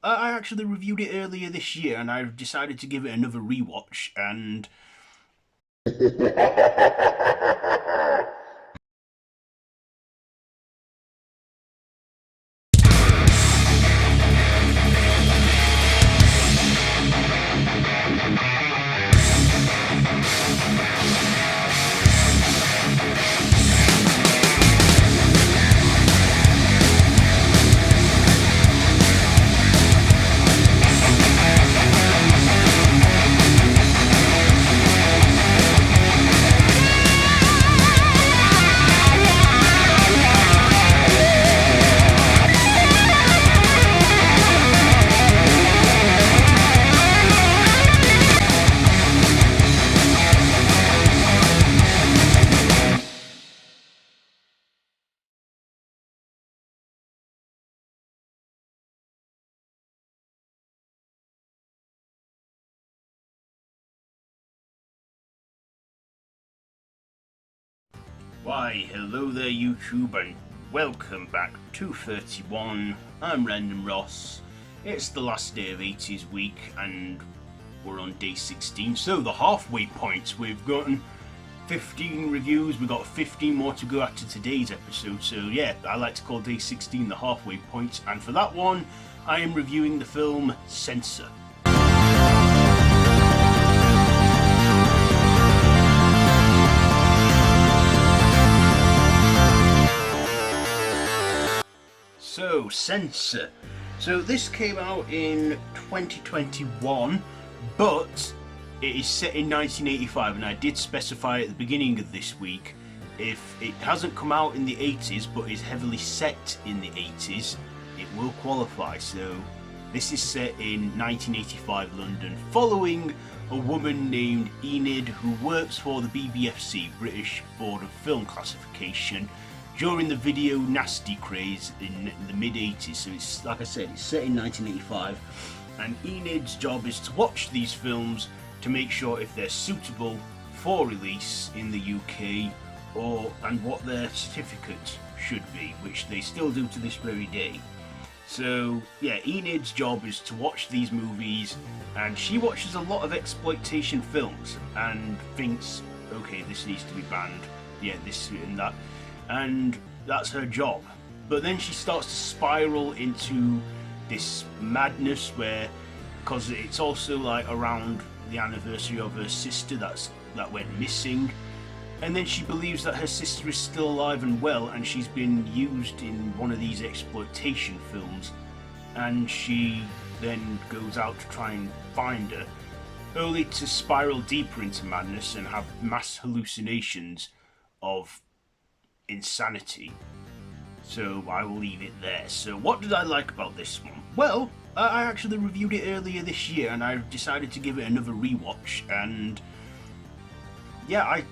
I actually reviewed it earlier this year, and I've decided to give it another rewatch, and why, hello there YouTube, and welcome back to 31. I'm Random Ross. It's the last day of 80s week, and we're on day 16, so the halfway point. We've gotten 15 reviews, we've got 15 more to go after today's episode, so yeah, I like to call day 16 the halfway point, and for that one, I am reviewing the film Censor. So, Censor. So this came out in 2021, but it is set in 1985, and I did specify at the beginning of this week, if it hasn't come out in the 80s but is heavily set in the 80s, it will qualify. So this is set in 1985 London, following a woman named Enid who works for the BBFC, British Board of Film Classification, during the video nasty craze in the mid-80s. So it's, like I said, it's set in 1985, and Enid's job is to watch these films to make sure if they're suitable for release in the UK, and what their certificate should be, which they still do to this very day. So yeah, Enid's job is to watch these movies, and she watches a lot of exploitation films and thinks, okay, this needs to be banned, yeah, this and that, and that's her job. But then she starts to spiral into this madness where, because it's also like around the anniversary of her sister that went missing, and then she believes that her sister is still alive and well, and she's been used in one of these exploitation films, and she then goes out to try and find her, only to spiral deeper into madness and have mass hallucinations of insanity. So I will leave it there. So what did I like about this one? Well, I actually reviewed it earlier this year, and I decided to give it another rewatch, and yeah,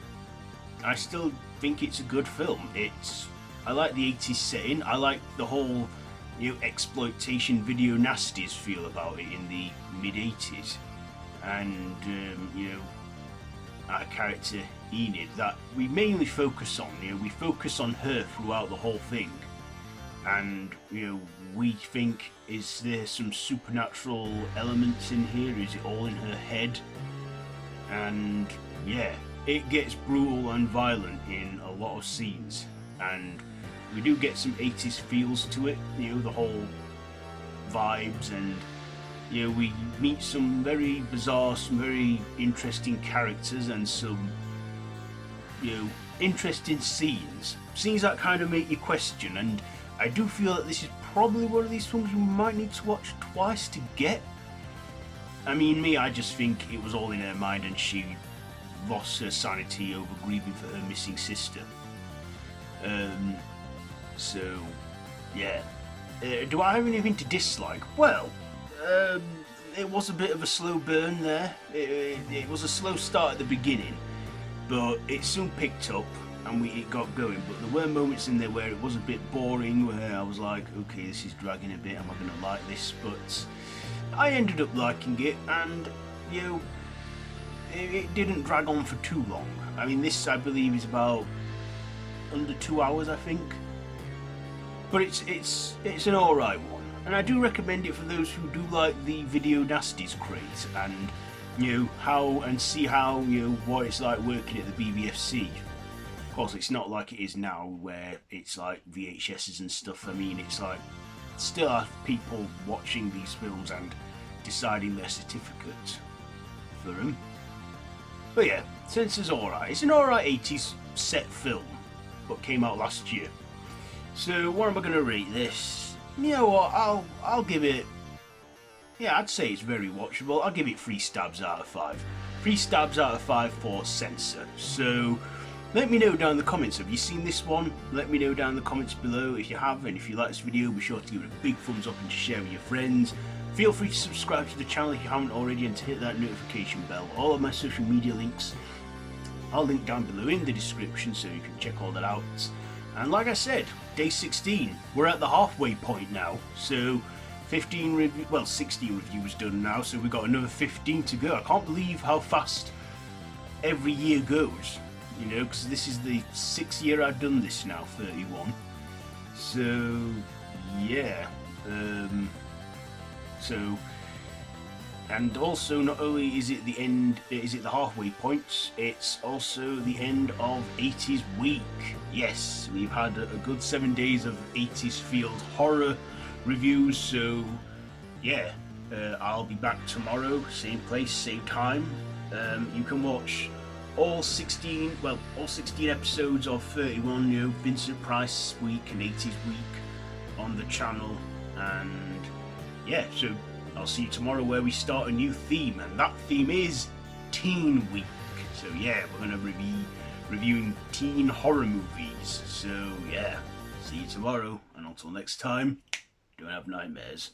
I still think it's a good film. I like the 80s setting, I like the whole, exploitation video nasties feel about it in the mid-80s, and our character Enid, that we mainly focus on. We focus on her throughout the whole thing, and we think, is there some supernatural elements in here? Is it all in her head? And yeah, it gets brutal and violent in a lot of scenes, and we do get some 80s feels to it. The whole vibes, and we meet some very bizarre, some very interesting characters, and some interesting scenes that kind of make you question. And I do feel that this is probably one of these films you might need to watch twice to get. I mean, I just think it was all in her mind, and she lost her sanity over grieving for her missing sister. So yeah, do I have anything to dislike? Well, it was a bit of a slow burn there. It was a slow start at the beginning, but it soon picked up and it got going. But there were moments in there where it was a bit boring, where I was like, okay, this is dragging a bit, am I going to like this? But I ended up liking it, and it didn't drag on for too long. I mean, this, I believe, is about under 2 hours, I think. But it's an alright one. and I do recommend it for those who do like the video nasties crate, and see how what it's like working at the BBFC. Of course, it's not like it is now, where it's like VHSs and stuff. I mean, it's like still have people watching these films and deciding their certificate for them. But yeah, Censor's alright. It's an alright 80s set film, but came out last year. So what am I going to rate this? You know what? I'll give it. Yeah, I'd say it's very watchable. I'll give it 3 stabs out of 5. 3 stabs out of 5 for Censor. So let me know down in the comments, have you seen this one? Let me know down in the comments below if you have, and if you like this video, be sure to give it a big thumbs up and to share with your friends. Feel free to subscribe to the channel if you haven't already, and to hit that notification bell. All of my social media links I'll link down below in the description, so you can check all that out. And like I said, day 16, we're at the halfway point now, so 16 reviews done now, so we've got another 15 to go. I can't believe how fast every year goes, because this is the 6th year I've done this now, 31. So yeah, and also not only is it the end, is it the halfway point, it's also the end of 80s week. Yes, we've had a good 7 days of 80s field horror reviews, so yeah, I'll be back tomorrow, same place, same time. You can watch all 16 episodes of 31, Vincent Price week and 80s week on the channel. And yeah, so I'll see you tomorrow, where we start a new theme, and that theme is Teen Week. So yeah, we're going to be reviewing teen horror movies. So yeah, see you tomorrow, and until next time, don't have nightmares.